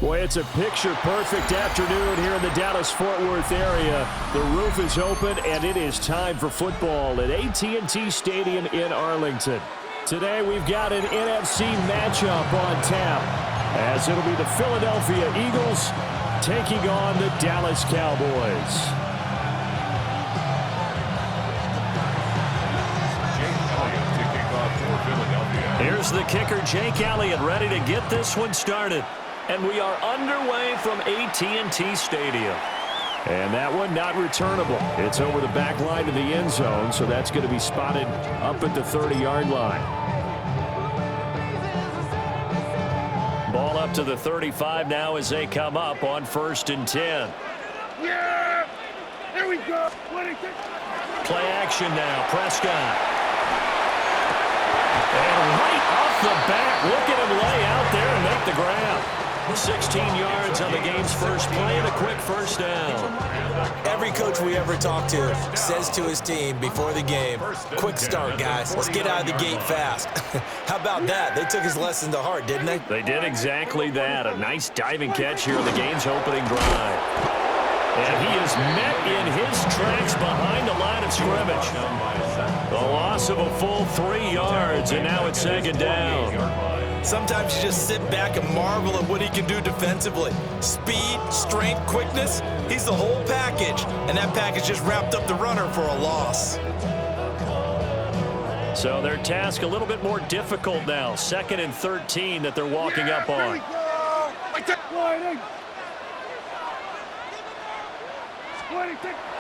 Boy, it's a picture-perfect afternoon here in the Dallas-Fort Worth area. The roof is open, and it is time for football at AT&T Stadium in Arlington. Today, we've got an NFC matchup on tap, as it'll be the Philadelphia Eagles taking on the Dallas Cowboys. Here's the kicker, Jake Elliott, ready to get this one started. And we are underway from AT&T Stadium. And that one not returnable. It's over the back line to the end zone, so that's going to be spotted up at the 30-yard line. Ball up to the 35 now as they come up on 1st and 10. Yeah! There we go! Play action now, Prescott. And right off the bat, look at him lay out there and make the grab. 16 yards on the game's first play and a quick first down. Every coach we ever talk to says to his team before the game, quick start, guys. Let's get out of the gate fast. How about that? They took his lesson to heart, didn't they? They did exactly that. A nice diving catch here in the game's opening drive. And he is met in his tracks behind the line of scrimmage. The loss of a full 3 yards, and now it's 2nd down. Sometimes you just sit back and marvel at what he can do defensively. Speed, strength, quickness, he's the whole package. And that package just wrapped up the runner for a loss. So their task a little bit more difficult now. 2nd and 13 that they're walking up on.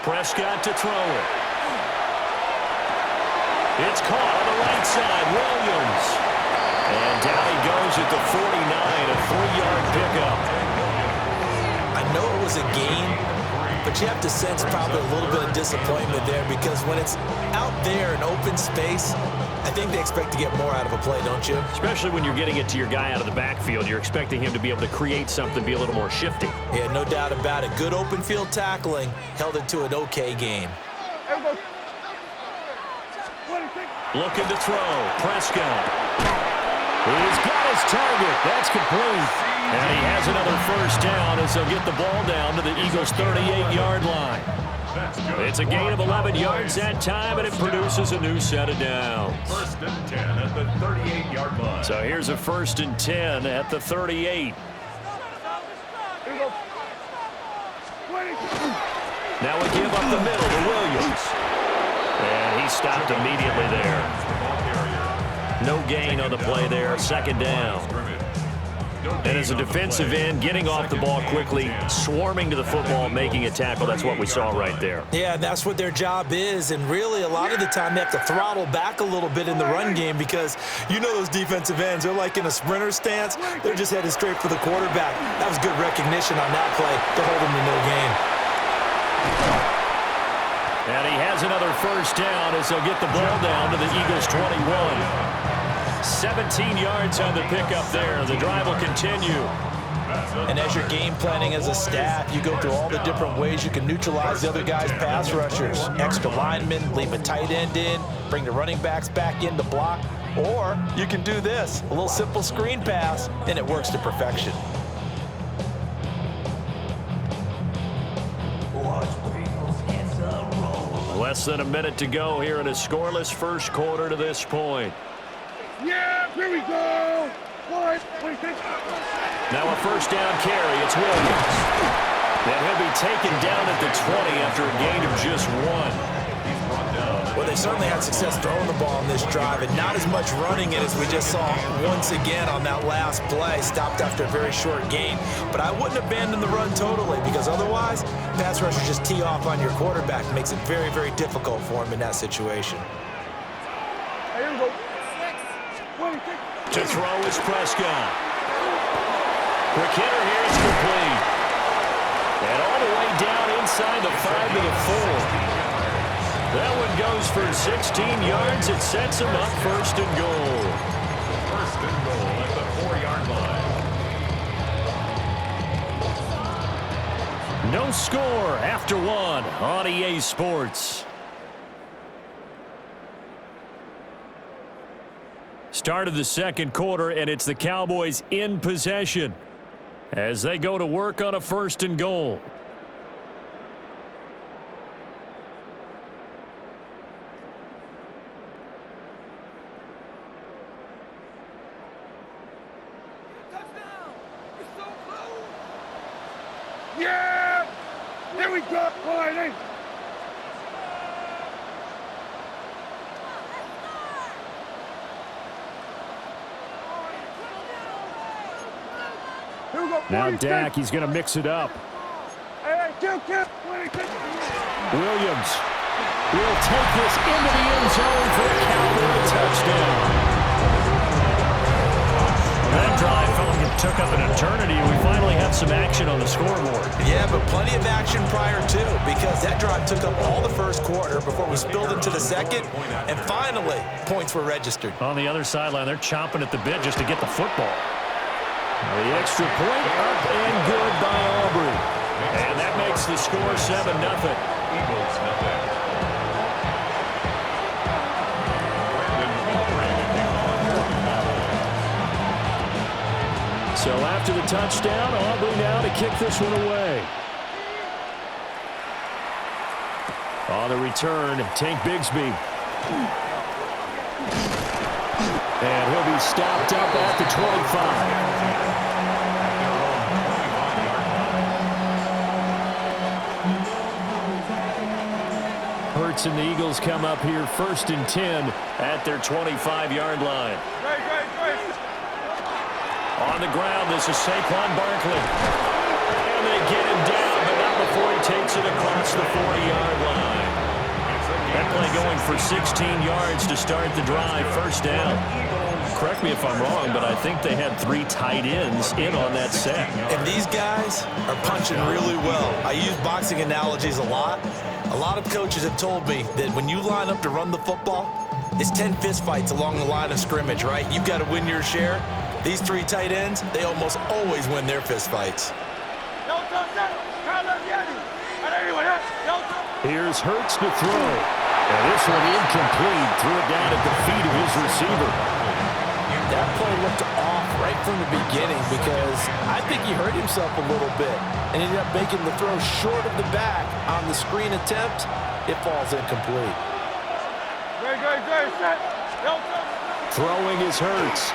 Prescott to throw it. It's caught on the right side. Williams. And down he goes at the 49, a 3-yard pickup. I know it was a gain, but you have to sense probably a little bit of disappointment there because when it's out there in open space, I think they expect to get more out of a play, don't you? Especially when you're getting it to your guy out of the backfield. You're expecting him to be able to create something, be a little more shifty. Yeah, no doubt about it. Good open field tackling held it to an okay game. Looking to throw. Prescott. He's got his target. That's complete. And he has another first down as they'll get the ball down to the Eagles' 38-yard line. It's a gain of 11 yards that time, and it produces a new set of downs. 1st and 10 at the 38-yard line. So here's a 1st and 10 at the 38. Now we give up the middle to Williams. And he stopped immediately there. No gain on the play there, 2nd down. And as a defensive end, getting off the ball quickly, swarming to the football, making a tackle, that's what we saw right there. Yeah, that's what their job is, and really a lot of the time they have to throttle back a little bit in the run game because you know those defensive ends, they're like in a sprinter stance. They're just headed straight for the quarterback. That was good recognition on that play to hold them to no gain. And he has another first down as they'll get the ball down to the Eagles' 21. 17 yards on the pickup there. The drive will continue. And as you're game planning as a staff, you go through all the different ways you can neutralize the other guy's pass rushers. Extra linemen, leave a tight end in, bring the running backs back in to block. Or you can do this, a little simple screen pass, and it works to perfection. Less than a minute to go here in a scoreless first quarter to this point. Yeah, here we go. Now a first down carry. It's Williams. And he'll be taken down at the 20 after a gain of just 1. Well, they certainly had success throwing the ball on this drive, and not as much running it as we just saw once again on that last play. Stopped after a very short gain. But I wouldn't abandon the run totally because otherwise, pass rushers just tee off on your quarterback. It makes it very, very difficult for him in that situation. To throw is Prescott. Quick hitter here is complete. And all the way down inside the 5 to the 4. That one goes for 16 yards. It sets him up 1st and goal. 1st and goal at the 4-yard line. No score after 1 on EA Sports. Start of the second quarter, and it's the Cowboys in possession. as they go to work on a 1st and goal. Yeah! There we go! All right, here we go. Now 46. Dak, he's going to mix it up. Hey, kill. 26. Williams will take this into the end zone for a Cowboy touchdown. That drive took up an eternity. We finally have some action on the scoreboard. Yeah, but plenty of action prior to, because that drive took up all the first quarter before we spilled into the second, and finally, points were registered. On the other sideline, they're chomping at the bit just to get the football. Now the extra point up and good by Aubrey. And that makes the score 7-0. Eagles nothing. So after the touchdown, Aubrey now to kick this one away. On the return, Tank Bigsby. And he'll be stopped up at the 25. Hurts and the Eagles come up here 1st and 10 at their 25-yard line. On the ground, this is Saquon Barkley. And they get him down, but not before he takes it across the 40-yard line. That play going for 16 yards to start the drive, 1st down. Correct me if I'm wrong, but I think they had 3 tight ends in on that set. And these guys are punching really well. I use boxing analogies a lot. A lot of coaches have told me that when you line up to run the football, it's 10 fistfights along the line of scrimmage, right? You've got to win your share. These 3 tight ends, they almost always win their fistfights. Here's Hurts to throw. And this one incomplete. Threw it down at the feet of his receiver. That play looked off right from the beginning because I think he hurt himself a little bit and ended up making the throw short of the back on the screen attempt. It falls incomplete. Throwing is Hurts.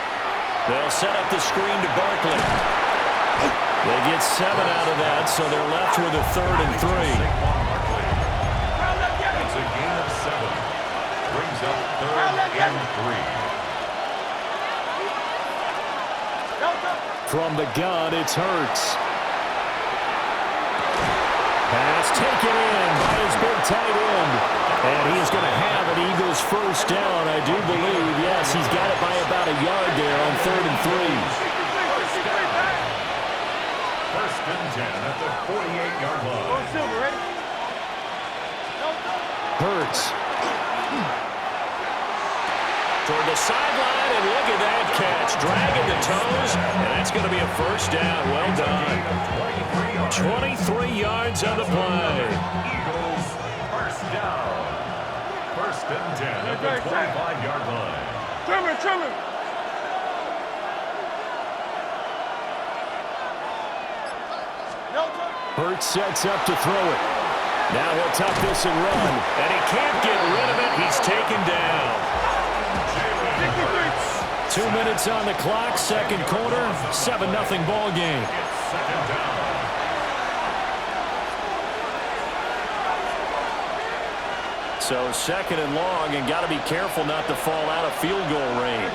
They'll set up the screen to Barkley. They get 7 out of that, so they're left with a 3rd and 3. It's a gain of 7. Brings up 3rd and 3. From the gun, it's Hurts. Pass taken in by his big tight end. And he's going to have an Eagles 1st down, I do believe. Yes, he's got it by about a yard there on 3rd and 3. 1st and 10 at the 48-yard line. Hurts. Toward the sideline, and look at that catch. Dragging the toes, and that's going to be a 1st down. Well done. 23 yards on the play. Eagles 1st down. 1st and 10 at the 25-yard line. Trimmer. Hurts sets up to throw it. Now he'll tuck this and run, and he can't get rid of it. He's taken down. 2 minutes on the clock, 2nd quarter, 7-0 ball game. It's 2nd down. So 2nd and long, and got to be careful not to fall out of field goal range.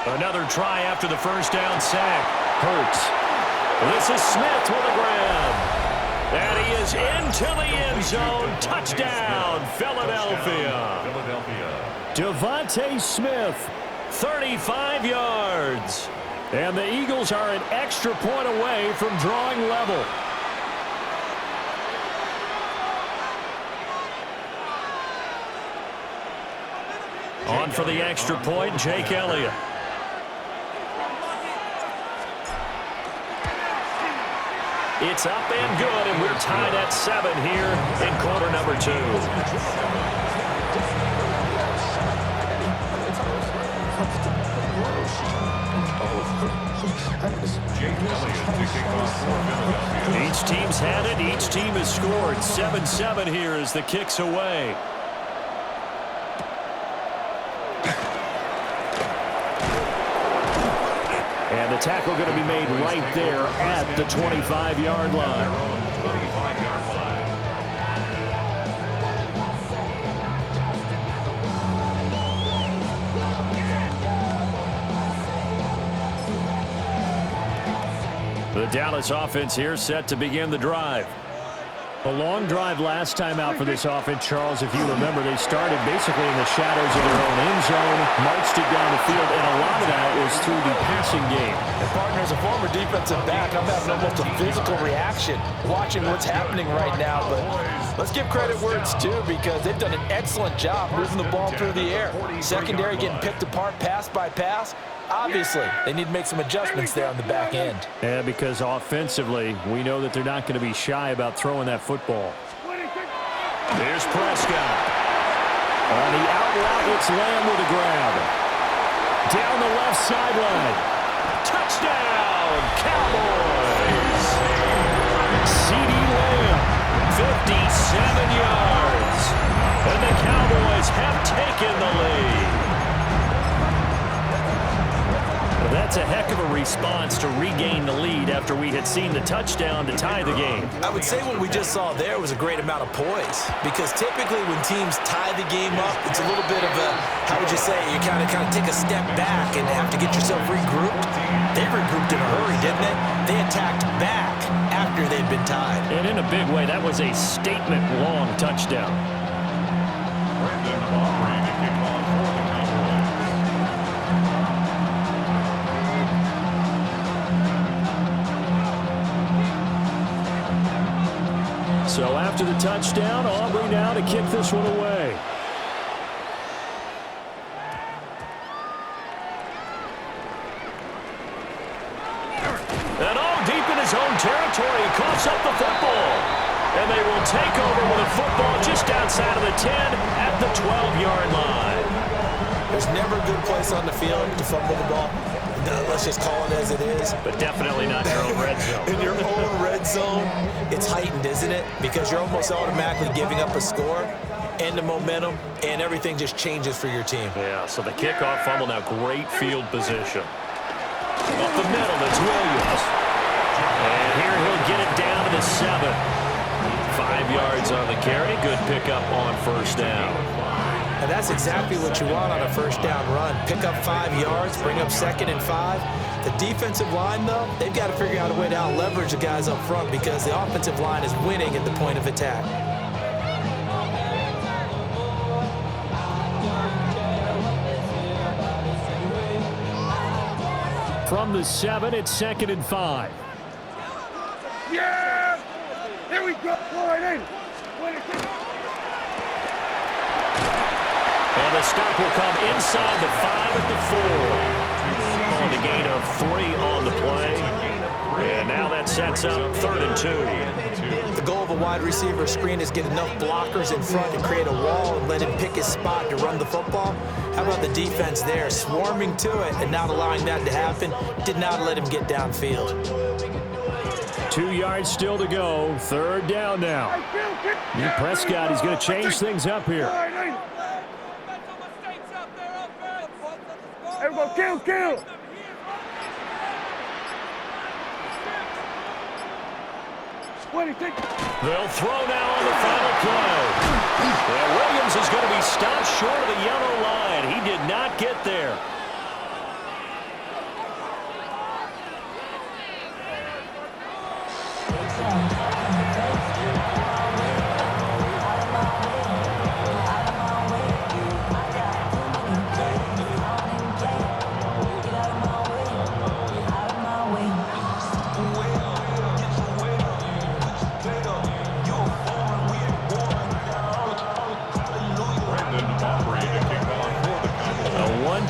Another try after the 1st down sack. Hurts. This is Smith with a grab. And he is into the end zone. Touchdown, Philadelphia. Devontae Smith, 35 yards. And the Eagles are an extra point away from drawing level. On for the extra point, Jake Elliott. It's up and good, and we're tied at 7 here in quarter number 2. Each team's had it. Each team has scored. 7-7 here as the kick's away. And the tackle going to be made right there at the 25-yard line. The Dallas offense here set to begin the drive. A long drive last time out for this offense, Charles. If you remember, they started basically in the shadows of their own end zone, marched it down the field, and a lot of that was through the passing game. And partner, as a former defensive back, I'm having almost a physical reaction watching what's happening right now. But let's give credit where it's due, because they've done an excellent job moving the ball through the air. Secondary getting picked apart pass by pass. Obviously, they need to make some adjustments there on the back end. Yeah, because offensively, we know that they're not going to be shy about throwing that football. Here's Prescott. On the out route, it's Lamb with a grab. Down the left sideline. Touchdown, Cowboys! CeeDee Lamb, 57 yards. And the Cowboys have taken the lead. That's a heck of a response to regain the lead after we had seen the touchdown to tie the game. I would say what we just saw there was a great amount of poise, because typically when teams tie the game up, it's a little bit of a, how would you say, you kind of take a step back and have to get yourself regrouped. They regrouped in a hurry, didn't they? They attacked back after they'd been tied. And in a big way, that was a statement-long touchdown. So after the touchdown, Aubrey now to kick this one away. And deep in his own territory, he coughs up the football. And they will take over with a football just outside of the 10 at the 12-yard line. There's never a good place on the field to fumble the ball. Let's just call it as it is. But definitely not your own red zone. In your own red zone, it's heightened, isn't it? Because you're almost automatically giving up a score and the momentum, and everything just changes for your team. Yeah, so the kickoff fumble, now great field position. Up the middle, it's Williams. And here he'll get it down to the 7. 5 yards on the carry. Good pickup on first down. And that's exactly what you want on a first down run. Pick up 5 yards, bring up 2nd and 5. The defensive line, though, they've got to figure out a way to out-leverage the guys up front, because the offensive line is winning at the point of attack. From the 7, it's 2nd and 5. Yeah! Here we go. And the stop will come inside the 5 at the 4. On the gain of 3 on the play. And now that sets up 3rd and 2. The goal of a wide receiver screen is get enough blockers in front to create a wall and let him pick his spot to run the football. How about the defense there, swarming to it and not allowing that to happen? Did not let him get downfield. 2 yards still to go. 3rd down now. Prescott, he's going to change things up here. Everybody, kill! They'll throw now on the final play. Well, Williams is going to be stopped short of the yellow line. He did not get there.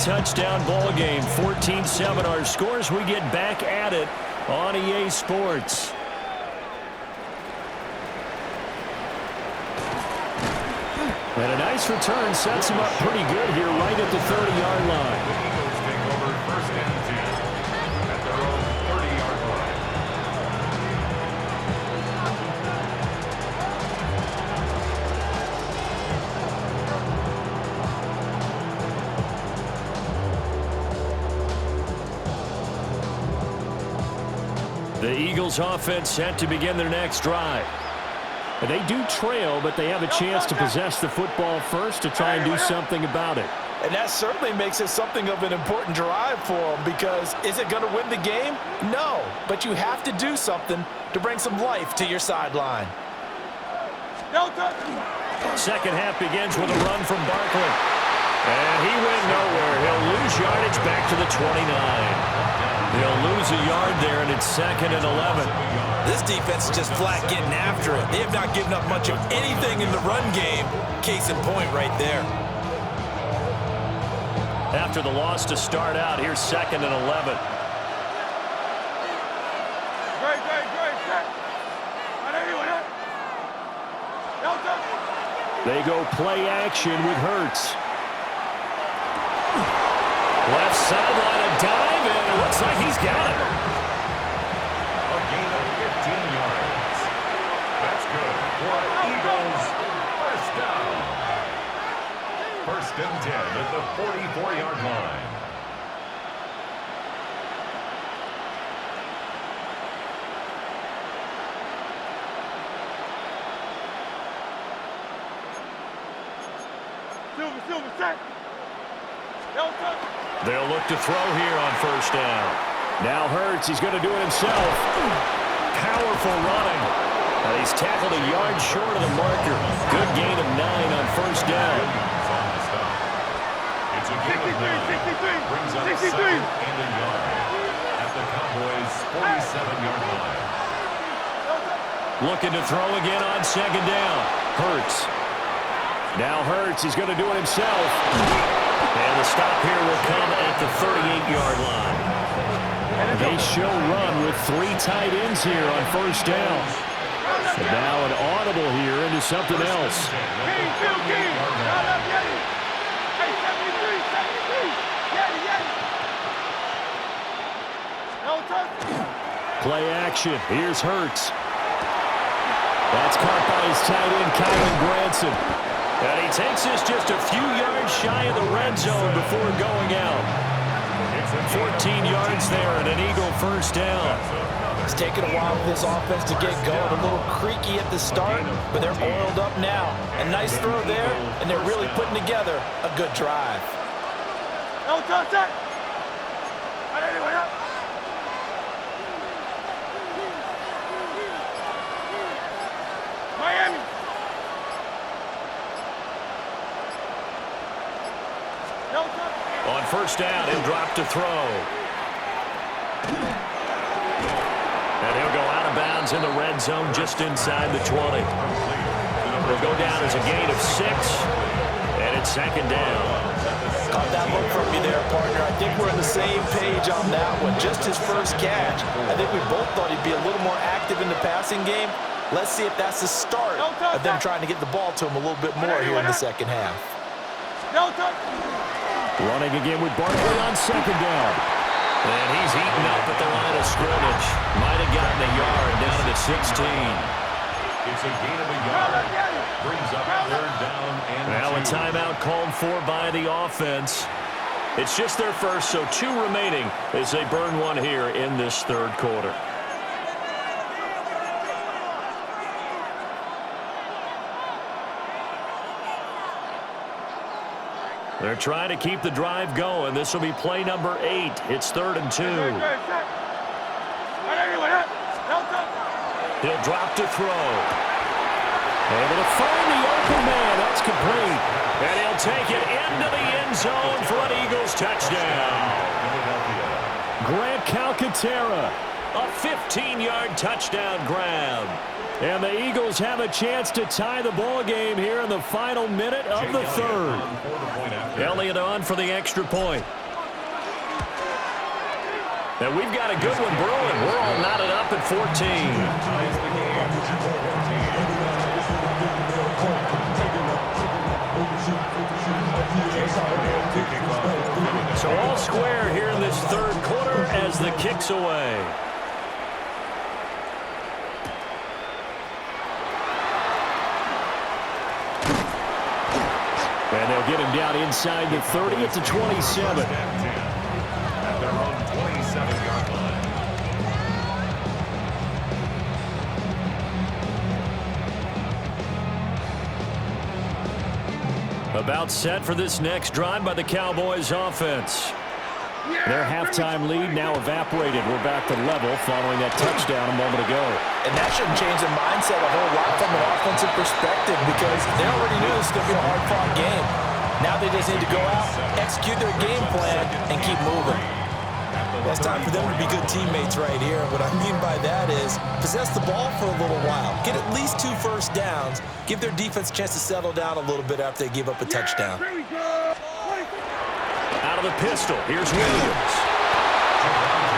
Touchdown ball game, 14-7 our scores. We get back at it on EA Sports. And a nice return sets him up pretty good here right at the 30-yard line. The Eagles take over 1st and 10 at their own 30-yard line. The Eagles offense set to begin their next drive. And they do trail, but they have a chance to possess the football first to try and do something about it. And that certainly makes it something of an important drive for them, because is it going to win the game? No, but you have to do something to bring some life to your sideline. Second half begins with a run from Barkley. And he went nowhere. He'll lose yardage back to the 29. They'll lose a yard there, and it's 2nd and 11. This defense is just flat getting after it. They have not given up much of anything in the run game. Case in point right there. After the loss to start out, here's 2nd and 11. They go play action with Hurts. Left sideline, a dive, and it looks like he's got it. A gain of 15 yards. That's good for Eagles. 1st down. 1st and 10 at the 44-yard line. They'll look to throw here on 1st down. Now Hurts, he's going to do it himself. Powerful running. And he's tackled a yard short of the marker. Good gain of 9 on 1st down. It's a gain of 9. Brings up 2nd and a yard at the Cowboys' 47-yard line. Looking to throw again on 2nd down. Hurts. Now Hurts, he's going to do it himself. And the stop here will come at the 38-yard line. They show run with 3 tight ends here on 1st down. So now an audible here into something else. Play action. Here's Hurts. That's caught by his tight end, Kylan Granson. And he takes this just a few yards shy of the red zone before going out. 14 yards there and an Eagle 1st down. It's taken a while for this offense to get going. A little creaky at the start, but they're oiled up now. A nice throw there, and they're really putting together a good drive. Miami. On 1st down, he'll drop to throw. And he'll go out of bounds in the red zone just inside the 20. He'll go down as a gain of 6, and it's 2nd down. Caught that look from me there, partner. I think we're on the same page on that one. Just his first catch. I think we both thought he'd be a little more active in the passing game. Let's see if that's the start of them trying to get the ball to him a little bit more here in the second half. Running again with Barkley on 2nd down. And he's eaten up at the line of scrimmage. Might have gotten a yard down to the 16. It's a gain of a yard. Brings up 3rd down and Now 2. a timeout called for by the offense. It's just their first, so 2 remaining as they burn one here in this 3rd quarter. They're trying to keep the drive going. This will be play number 8. It's 3rd and 2. He'll drop to throw. Able to find the open man. That's complete. And he'll take it into the end zone for an Eagles touchdown. Grant Calcaterra, a 15-yard touchdown grab. And the Eagles have a chance to tie the ball game here in the final minute of the 3rd. Elliott on for the extra point. And we've got a good one brewing. We're all knotted up at 14. So all square here in this third quarter as the kick's away. And they'll get him down inside the 30 at the 27. At their own 27-yard line. About set for this next drive by the Cowboys offense. Their halftime lead now evaporated. We're back to level following that touchdown a moment ago. And that shouldn't change the mindset a whole lot from an offensive perspective because they already knew this was going to be a hard-fought game. Now they just need to go out, execute their game plan, and keep moving. Well, it's time for them to be good teammates right here. What I mean by that is possess the ball for a little while, get at least 2 first downs, give their defense a chance to settle down a little bit after they give up a touchdown. Out of the pistol, here's Williams.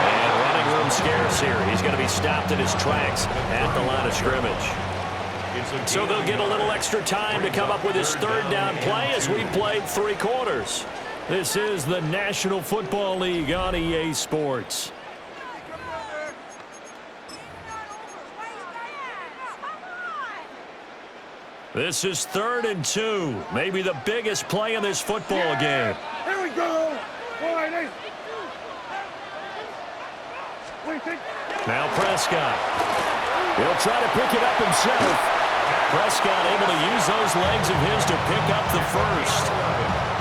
And running room scarce here. He's going to be stopped in his tracks at the line of scrimmage. So they'll get a little extra time to come up with his third down play as we played 3 quarters. This is the National Football League on EA Sports. This is 3rd and 2. Maybe the biggest play in this football game. Here we go. Now Prescott. He'll try to pick it up himself. Prescott able to use those legs of his to pick up the first.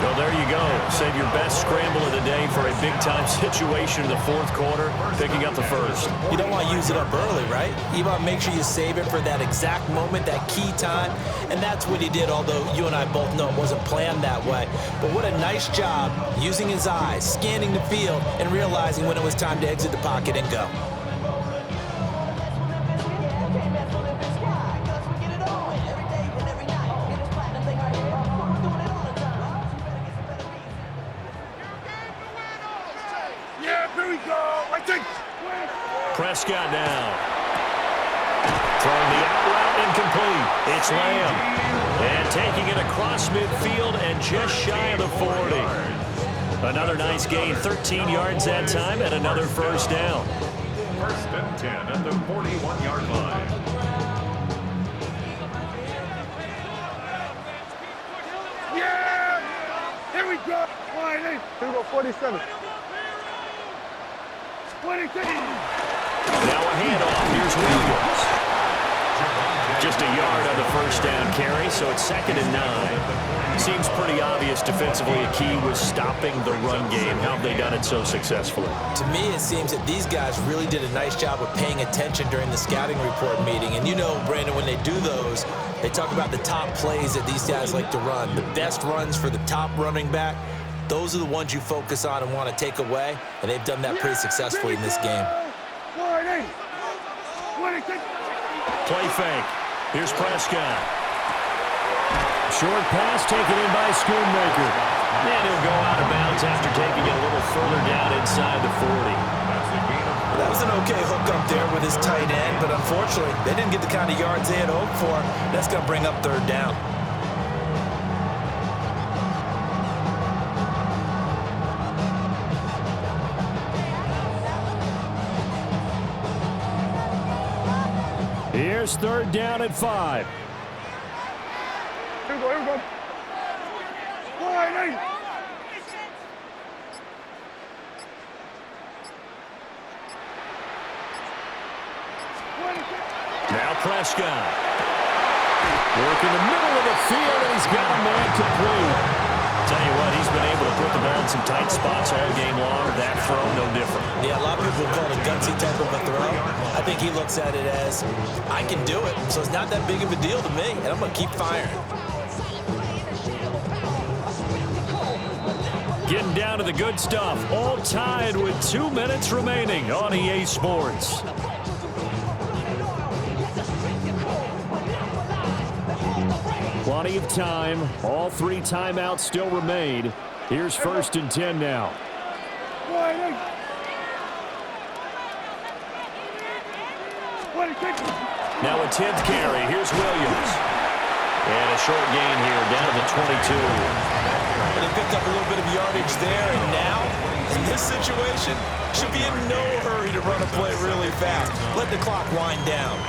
So there you go. Save your best scramble of the day for a big-time situation in the 4th quarter, picking up the first. You don't want to use it up early, right? You want to make sure you save it for that exact moment, that key time, and that's what he did, although you and I both know it wasn't planned that way. But what a nice job using his eyes, scanning the field, and realizing when it was time to exit the pocket and go. Prescott now. Throwing the out route incomplete. It's Lamb. And taking it across midfield and just shy of the 40. Another nice gain, 13 yards that time, and another first down. 1st and 10 at the 41-yard line. Yeah! Here we go. Here we go, 47. 26. Now a handoff. Here's Williams. Just a yard on the first down carry, so it's 2nd and 9. Seems pretty obvious defensively a key was stopping the run game. How have they done it so successfully? To me, it seems that these guys really did a nice job of paying attention during the scouting report meeting. And you know, Brandon, when they do those, they talk about the top plays that these guys like to run, the best runs for the top running back. Those are the ones you focus on and want to take away, and they've done that pretty successfully in this game. Play fake. Here's Prescott. Short pass taken in by Schoonmaker. And he'll go out of bounds after taking it a little further down inside the 40. That was an okay hook up there with his tight end, but unfortunately, they didn't get the kind of yards they had hoped for. That's going to bring up 3rd down. Here's 3rd down at 5. Here we go. 48. Now Prescott. Work in the middle of the field, and he's got a man complete. Tell you what, he's been able to put the ball in some tight spots all game long. That throw, no different. Yeah, a lot of people call it a gutsy type of a throw. I think he looks at it as, I can do it, so it's not that big of a deal to me, and I'm going to keep firing. Getting down to the good stuff. All tied with 2 minutes remaining on EA Sports. Plenty of time. All 3 timeouts still remain. Here's 1st and 10 now. Now a 10th carry. Here's Williams. And a short gain here down to the 22. but they picked up a little bit of yardage there, and now, in this situation, should be in no hurry to run a play really fast. Let the clock wind down.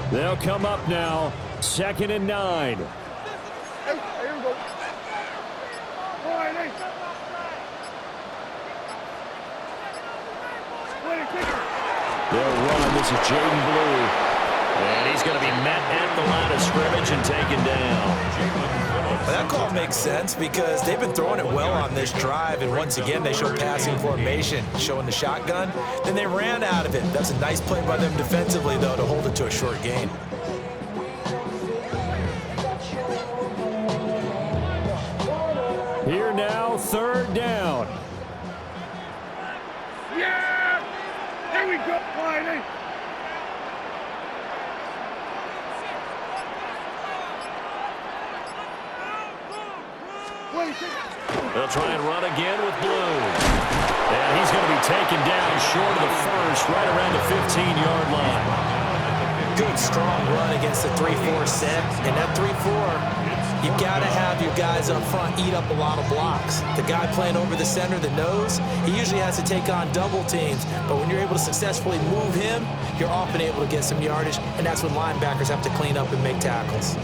They'll come up now, 2nd and 9. Hey, here we go. All right, hey. They'll run. This is Jaden Blue. And he's going to be met at the line of scrimmage and taken down. Well, that call makes sense because they've been throwing it well on this drive, and once again they show passing formation, showing the shotgun. Then they ran out of it. That's a nice play by them defensively, though, to hold it to a short gain. Here now, 3rd down. Yeah! Here we go. All right, hey. They'll try and run again with Blue. And he's going to be taken down short of the first, right around the 15-yard line. Good, strong run against the 3-4 set. And that 3-4, you've got to have your guys up front eat up a lot of blocks. The guy playing over the center, the nose, he usually has to take on double teams. But when you're able to successfully move him, you're often able to get some yardage. And that's when linebackers have to clean up and make tackles.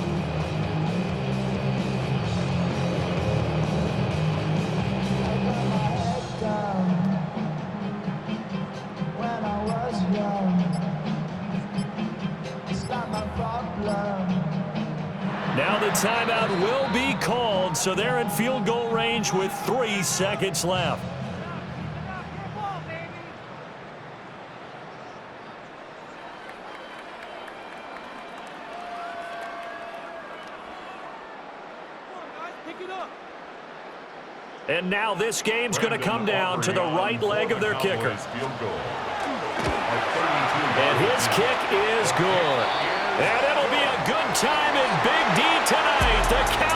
Now the timeout will be called, so they're in field goal range with 3 seconds left. And now this game's going to come down to the right leg of their kicker. And his kick is good. And it'll be a good time in Big D tonight. The